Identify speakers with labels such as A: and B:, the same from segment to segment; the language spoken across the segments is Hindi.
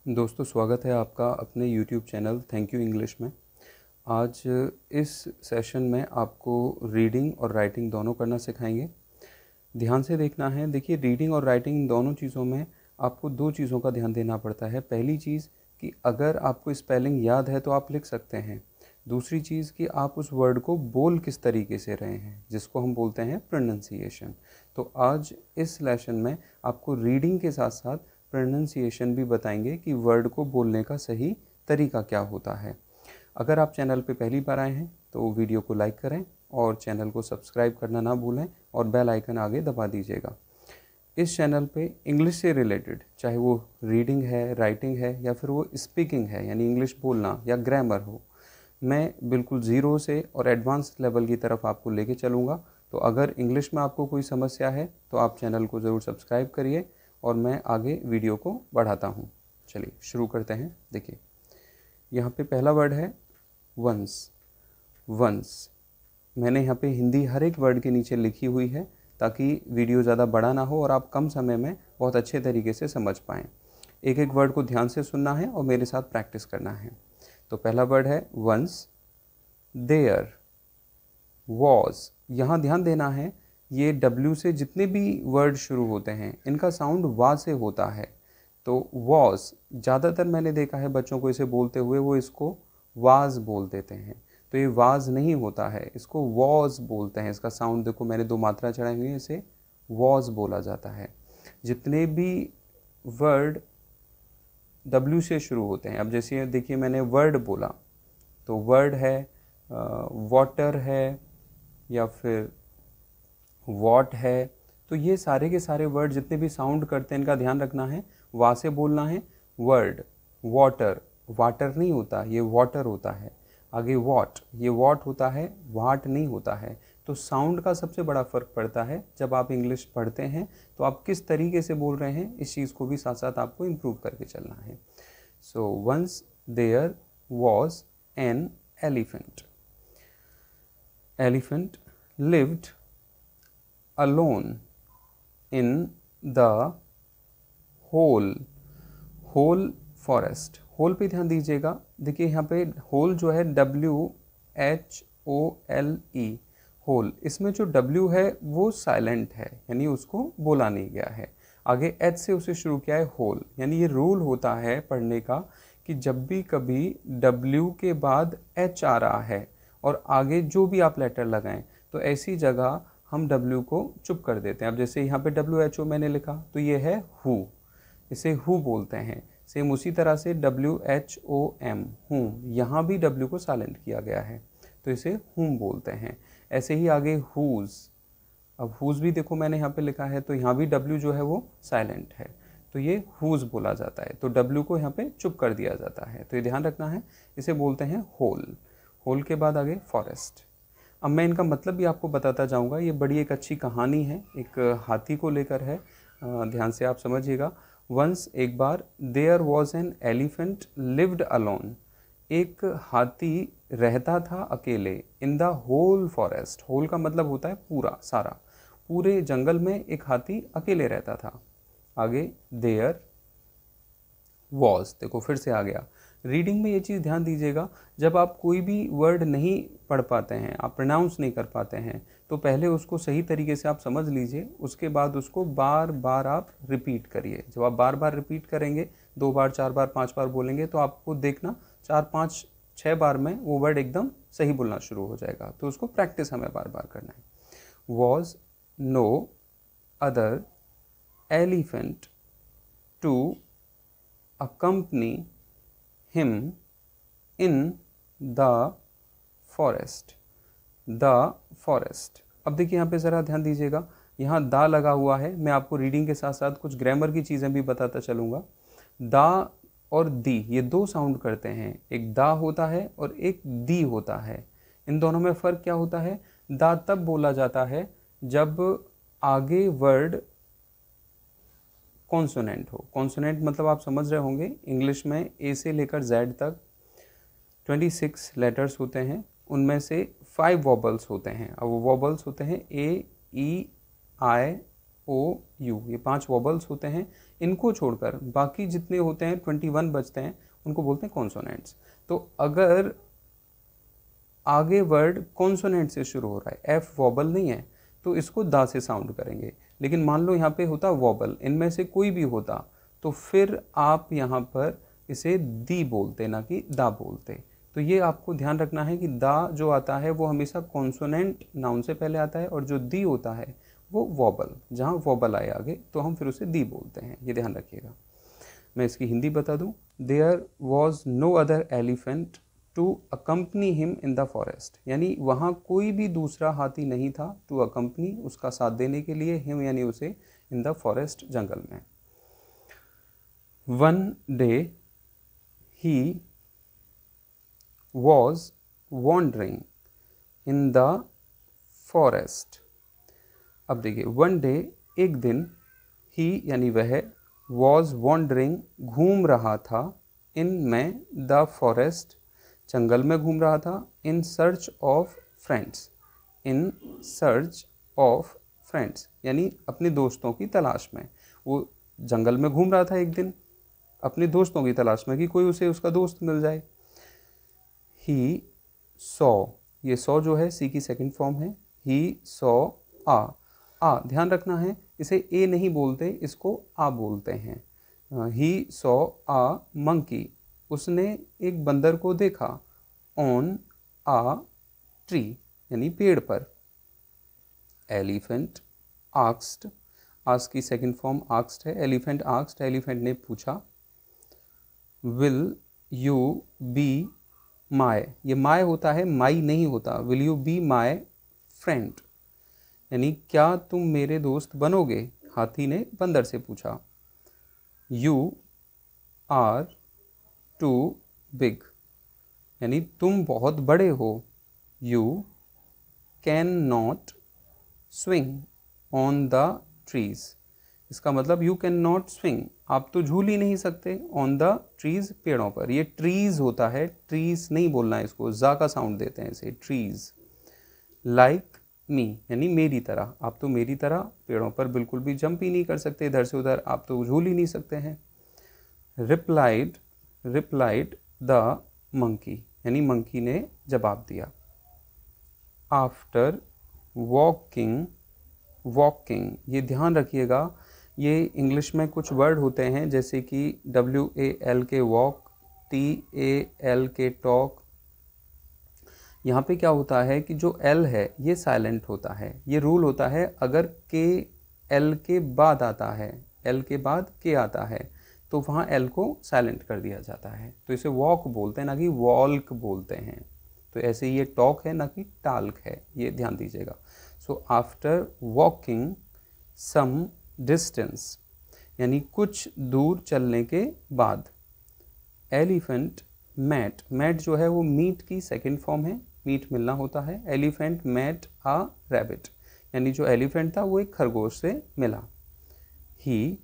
A: दोस्तों, स्वागत है आपका अपने YouTube channel thank you English में। आज इस सेशन में आपको रीडिंग और राइटिंग दोनों करना सिखाएंगे। ध्यान से देखना है। देखिए, रीडिंग और राइटिंग दोनों चीज़ों में आपको दो चीज़ों का ध्यान देना पड़ता है। पहली चीज़ कि अगर आपको स्पेलिंग याद है तो आप लिख सकते हैं। दूसरी चीज़ कि आप उस वर्ड को बोल किस तरीके से रहे हैं, जिसको हम बोलते हैं प्रोनंसिएशन। तो आज इस लेसन में आपको रीडिंग के साथ साथ प्रोनंसिएशन भी बताएंगे कि वर्ड को बोलने का सही तरीका क्या होता है। अगर आप चैनल पे पहली बार आए हैं तो वीडियो को लाइक करें और चैनल को सब्सक्राइब करना ना भूलें और बेल आइकन आगे दबा दीजिएगा। इस चैनल पे इंग्लिश से रिलेटेड, चाहे वो रीडिंग है, राइटिंग है या फिर वो स्पीकिंग है यानी इंग्लिश बोलना या ग्रामर हो, मैं बिल्कुल ज़ीरो से और एडवांस लेवल की तरफ आपको लेके चलूँगा। तो अगर इंग्लिश में आपको कोई समस्या है तो आप चैनल को ज़रूर सब्सक्राइब करिए और मैं आगे वीडियो को बढ़ाता हूँ। चलिए शुरू करते हैं। देखिए, यहाँ पे पहला वर्ड है वंस। वंस मैंने यहाँ पे हिंदी हर एक वर्ड के नीचे लिखी हुई है ताकि वीडियो ज़्यादा बड़ा ना हो और आप कम समय में बहुत अच्छे तरीके से समझ पाएँ। एक एक वर्ड को ध्यान से सुनना है और मेरे साथ प्रैक्टिस करना है। तो पहला वर्ड है वंस। There, was. यहाँ ध्यान देना है, ये W से जितने भी वर्ड शुरू होते हैं इनका साउंड वा से होता है। तो वॉज, ज़्यादातर मैंने देखा है बच्चों को इसे बोलते हुए वो इसको वाज बोल देते हैं। तो ये वाज नहीं होता है, इसको वॉज बोलते हैं। इसका साउंड देखो, मैंने दो मात्रा चढ़ाई हुई है, इसे वॉज बोला जाता है। जितने भी वर्ड W से शुरू होते हैं, अब जैसे देखिए मैंने वर्ड बोला तो वर्ड है, वाटर है या फिर वॉट है। तो ये सारे के सारे वर्ड जितने भी साउंड करते हैं इनका ध्यान रखना है। वा से बोलना है। वर्ड, वाटर, वाटर नहीं होता, ये वाटर होता है। आगे वॉट, ये वॉट होता है, वाट नहीं होता है। तो साउंड का सबसे बड़ा फ़र्क पड़ता है। जब आप इंग्लिश पढ़ते हैं तो आप किस तरीके से बोल रहे हैं, इस चीज़ को भी साथ साथ आपको इम्प्रूव करके चलना है। So once there was an elephant. Elephant lived alone in the whole forest। Whole पे ध्यान दीजिएगा। देखिए यहाँ पे होल जो है WHOLE, होल, इसमें जो W है वो साइलेंट है यानी उसको बोला नहीं गया है। आगे H से उसे शुरू किया है होल, यानी ये रूल होता है पढ़ने का कि जब भी कभी W के बाद H आ रहा है और आगे जो भी आप लेटर लगाएं तो ऐसी जगह हम W को चुप कर देते हैं। अब जैसे यहाँ पे WHO मैंने लिखा तो ये है हु, इसे हु बोलते हैं। सेम उसी तरह से WHOM, हूँ, यहाँ भी W को साइलेंट किया गया है तो इसे हुम बोलते हैं। ऐसे ही आगे हुज। अब हुज भी देखो मैंने यहाँ पे लिखा है तो यहाँ भी W जो है वो साइलेंट है तो ये हुज बोला जाता है। तो W को यहाँ पे चुप कर दिया जाता है। तो ये ध्यान रखना है, इसे बोलते हैं होल। होल के बाद आगे फॉरेस्ट। अब मैं इनका मतलब भी आपको बताता जाऊंगा। ये बड़ी एक अच्छी कहानी है, एक हाथी को लेकर है। ध्यान से आप समझिएगा। वंस, एक बार, there was an elephant lived alone. एक हाथी रहता था अकेले in the whole forest. Whole का मतलब होता है पूरा, सारा, पूरे जंगल में एक हाथी अकेले रहता था। आगे देयर वॉज, देखो फिर से आ गया। रीडिंग में ये चीज़ ध्यान दीजिएगा, जब आप कोई भी वर्ड नहीं पढ़ पाते हैं, आप प्रोनाउंस नहीं कर पाते हैं, तो पहले उसको सही तरीके से आप समझ लीजिए, उसके बाद उसको बार बार आप रिपीट करिए। जब आप बार बार रिपीट करेंगे, 2 बार, 4 बार, 5 बार बोलेंगे तो आपको देखना 4, 5, 6 बार में वो वर्ड एकदम सही बोलना शुरू हो जाएगा। तो उसको प्रैक्टिस हमें बार बार करना है। Was no other elephant to accompany him in the forest। the forest। अब देखिए यहाँ पे ज़रा ध्यान दीजिएगा, यहाँ दा लगा हुआ है। मैं आपको रीडिंग के साथ साथ कुछ ग्रामर की चीज़ें भी बताता चलूँगा। दा और दी ये दो साउंड करते हैं, एक दा होता है और एक दी होता है। इन दोनों में फ़र्क क्या होता है? दा तब बोला जाता है जब आगे वर्ड कॉन्सोनेंट हो। कॉन्सोनेंट मतलब आप समझ रहे होंगे, इंग्लिश में ए से लेकर जेड तक 26 लेटर्स होते हैं, उनमें से 5 वॉबल्स होते हैं। अब वो वॉबल्स होते हैं ए, ई, आई, U, ये 5 वॉबल्स होते हैं। इनको छोड़कर बाकी जितने होते हैं 21 बचते हैं, उनको बोलते हैं कॉन्सोनेंट्स। तो अगर आगे वर्ड कॉन्सोनेंट से शुरू हो रहा है, F वॉबल नहीं है, तो इसको दा से साउंड करेंगे। लेकिन मान लो यहाँ पे होता वॉबल, इनमें से कोई भी होता, तो फिर आप यहाँ पर इसे दी बोलते, ना कि दा बोलते। तो ये आपको ध्यान रखना है कि दा जो आता है वो हमेशा कॉन्सोनेंट नाउन से पहले आता है, और जो दी होता है वो वॉबल, जहाँ वॉबल आए आगे तो हम फिर उसे दी बोलते हैं, ये ध्यान रखिएगा। मैं इसकी हिंदी बता दूं। There was no other elephant to accompany him in the forest, यानी वहाँ कोई भी दूसरा हाथी नहीं था, टू अकम्पनी उसका साथ देने के लिए, हिम यानी उसे, इन द फॉरेस्ट जंगल में। One day he was wandering in the forest. अब देखिए, वन डे एक दिन, ही यानी वह, वॉज वॉन्डरिंग घूम रहा था, इन में, द फॉरेस्ट जंगल में घूम रहा था, in search of friends, in search of friends यानी अपने दोस्तों की तलाश में। वो जंगल में घूम रहा था एक दिन अपने दोस्तों की तलाश में, कि कोई उसे उसका दोस्त मिल जाए। ही सॉ, ये सॉ जो है सी की सेकंड फॉर्म है। ही सॉ आ ध्यान रखना है, इसे ए नहीं बोलते, इसको आ बोलते हैं। ही सॉ आ मंकी, उसने एक बंदर को देखा, ऑन आ ट्री यानी पेड़ पर। एलिफेंट आस्क्ड, आस्क की सेकंड फॉर्म आस्क्ड है। एलिफेंट आस्क्ड, एलिफेंट ने पूछा। विल यू बी माय, ये माय होता है, माई नहीं होता। Will you be my friend, यानी क्या तुम मेरे दोस्त बनोगे, हाथी ने बंदर से पूछा। यू आर टू बिग, यानी तुम बहुत बड़े हो। You can not swing on the trees, इसका मतलब यू कैन नॉट स्विंग, आप तो झूल ही नहीं सकते, ऑन द ट्रीज पेड़ों पर। ये ट्रीज होता है, ट्रीज नहीं बोलना है इसको, जा का साउंड देते हैं इसे, ट्रीज। लाइक मी यानी मेरी तरह, आप तो मेरी तरह पेड़ों पर बिल्कुल भी जंप ही नहीं कर सकते इधर से उधर, आप तो झूल ही नहीं सकते हैं। रिप्लाइड, रिप्लाइड द मंकी, यानी मंकी ने जवाब दिया। आफ्टर वॉकिंग, वॉकिंग ये ध्यान रखिएगा, ये इंग्लिश में कुछ वर्ड होते हैं जैसे कि WAL के वॉक, TAL के टॉक। यहाँ पे क्या होता है कि जो L है ये साइलेंट होता है, ये रूल होता है, अगर L के बाद आता है, L के बाद K आता है, तो वहाँ L को साइलेंट कर दिया जाता है, तो इसे वॉक बोलते हैं, ना कि वॉल्क बोलते हैं। तो ऐसे ये टॉक है, ना कि टाल्क है, ये ध्यान दीजिएगा। So after walking some distance, यानी कुछ दूर चलने के बाद, एलिफेंट मैट, मैट जो है वो मीट की सेकंड फॉर्म है, मीट मिलना होता है। एलिफेंट मैट आ रैबिट, यानी जो एलिफेंट था वो एक खरगोश से मिला। ही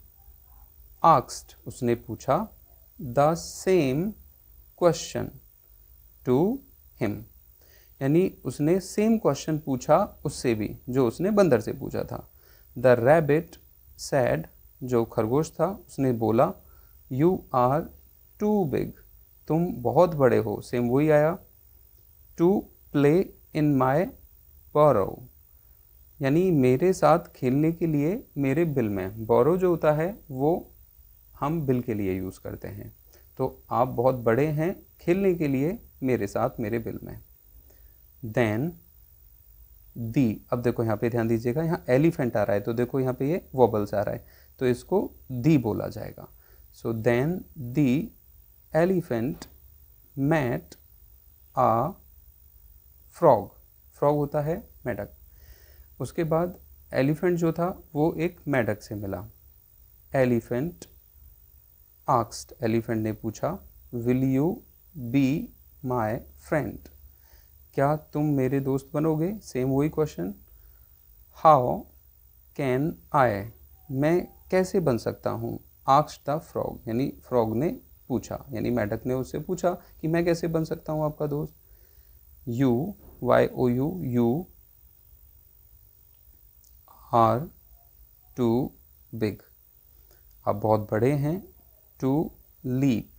A: आस्क्ड, उसने पूछा, the same question to him, यानी उसने सेम क्वेश्चन पूछा उससे भी, जो उसने बंदर से पूछा था। द रैबिट सैड, जो खरगोश था उसने बोला, यू आर टू बिग, तुम बहुत बड़े हो, सेम वही आया। टू प्ले इन माई बोरो, यानी मेरे साथ खेलने के लिए मेरे बिल में। बोरो जो होता है वो हम बिल के लिए यूज़ करते हैं, तो आप बहुत बड़े हैं खेलने के लिए मेरे साथ मेरे बिल में। देन दी, अब देखो यहाँ पे ध्यान दीजिएगा, यहाँ एलिफेंट आ रहा है तो देखो यहाँ पे ये वॉबल्स आ रहा है, तो इसको दी बोला जाएगा। So then the elephant met a frog, frog होता है मेढक। उसके बाद एलिफेंट जो था वो एक मेढक से मिला। एलिफेंट आस्क्ड, एलिफेंट ने पूछा, will you be my friend, क्या तुम मेरे दोस्त बनोगे, सेम वही क्वेश्चन। हाउ कैन आई, मैं कैसे बन सकता हूँ। आस्क्ड द फ्रॉग, यानी फ्रॉग ने पूछा, यानी मेढक ने उससे पूछा कि मैं कैसे बन सकता हूँ आपका दोस्त। You YOU, you are too big, आप बहुत बड़े हैं। टू लीप,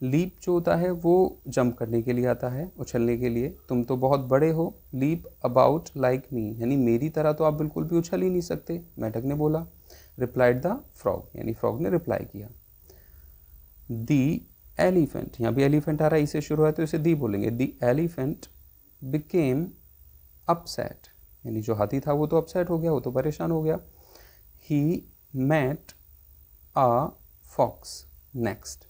A: लीप जो होता है वो जंप करने के लिए आता है, उछलने के लिए। तुम तो बहुत बड़े हो। लीप अबाउट लाइक मी, यानी मेरी तरह तो आप बिल्कुल भी उछल ही नहीं सकते, मेंढक ने बोला। रिप्लाइड द फ्रॉग, यानी फ्रॉग ने रिप्लाई किया। दी एलिफेंट, यहाँ भी एलिफेंट आ रहा है, इसे शुरू है तो इसे दी बोलेंगे। दी एलिफेंट बिकेम अपसेट, यानी जो हाथी था वो तो अपसेट हो गया, वो तो परेशान हो गया। He met a fox next,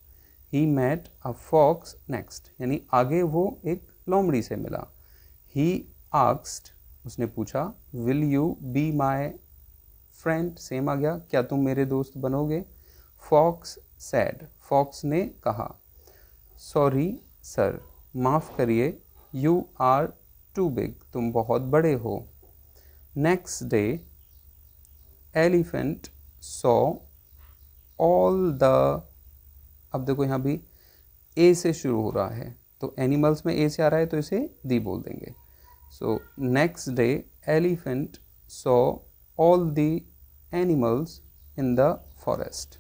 A: he met a fox next, यानी आगे वो एक लोमड़ी से मिला। ही आस्क्ड, उसने पूछा। Will you be my friend, same आ गया, क्या तुम मेरे दोस्त बनोगे। फॉक्स सैड, फॉक्स ने कहा। सॉरी सर, माफ़ करिए। यू आर टू बिग, तुम बहुत बड़े हो। Next day elephant saw all the, अब देखो यहाँ भी ए से शुरू हो रहा है, तो एनिमल्स में ए से आ रहा है तो इसे दी बोल देंगे। So next day elephant saw all the animals in the forest,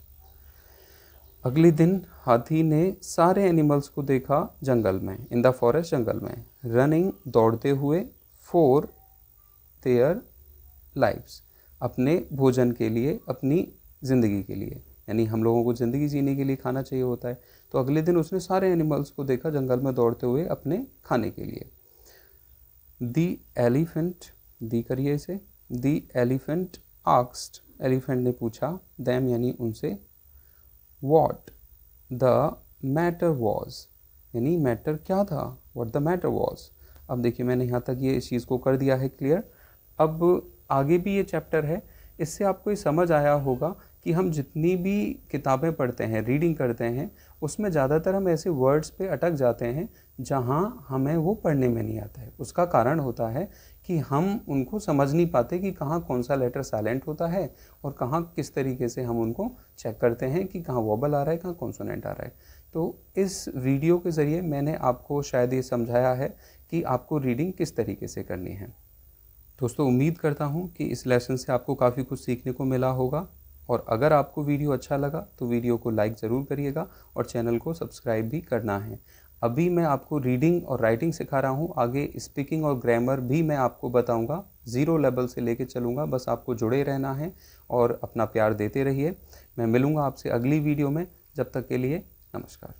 A: अगले दिन हाथी ने सारे एनिमल्स को देखा जंगल में। इन द फॉरेस्ट, जंगल में। रनिंग, दौड़ते हुए। फॉर देयर लाइव्स, अपने भोजन के लिए, अपनी ज़िंदगी के लिए, यानी हम लोगों को ज़िंदगी जीने के लिए खाना चाहिए होता है। तो अगले दिन उसने सारे एनिमल्स को देखा जंगल में दौड़ते हुए अपने खाने के लिए। दी एलिफेंट, दी करिए इसे। दी एलिफेंट आस्क्ड, एलिफेंट ने पूछा। देम, यानी उनसे। What the matter was, यानी मैटर क्या था, what the matter was। अब देखिए मैंने यहाँ तक ये इस चीज़ को कर दिया है क्लियर। अब आगे भी ये चैप्टर है, इससे आपको ये समझ आया होगा कि हम जितनी भी किताबें पढ़ते हैं, रीडिंग करते हैं, उसमें ज़्यादातर हम ऐसे वर्ड्स पे अटक जाते हैं जहाँ हमें वो पढ़ने में नहीं आता है। उसका कारण होता है कि हम उनको समझ नहीं पाते कि कहाँ कौन सा लेटर साइलेंट होता है और कहाँ किस तरीके से हम उनको चेक करते हैं कि कहाँ वोबल आ रहा है, कहाँ कॉन्सोनेंट आ रहा है। तो इस वीडियो के ज़रिए मैंने आपको शायद ये समझाया है कि आपको रीडिंग किस तरीके से करनी है। दोस्तों, उम्मीद करता हूँ कि इस लेसन से आपको काफ़ी कुछ सीखने को मिला होगा, और अगर आपको वीडियो अच्छा लगा तो वीडियो को लाइक ज़रूर करिएगा और चैनल को सब्सक्राइब भी करना है। अभी मैं आपको रीडिंग और राइटिंग सिखा रहा हूँ, आगे स्पीकिंग और ग्रामर भी मैं आपको बताऊँगा, 0 लेवल से लेके चलूँगा। बस आपको जुड़े रहना है और अपना प्यार देते रहिए। मैं मिलूँगा आपसे अगली वीडियो में, जब तक के लिए नमस्कार।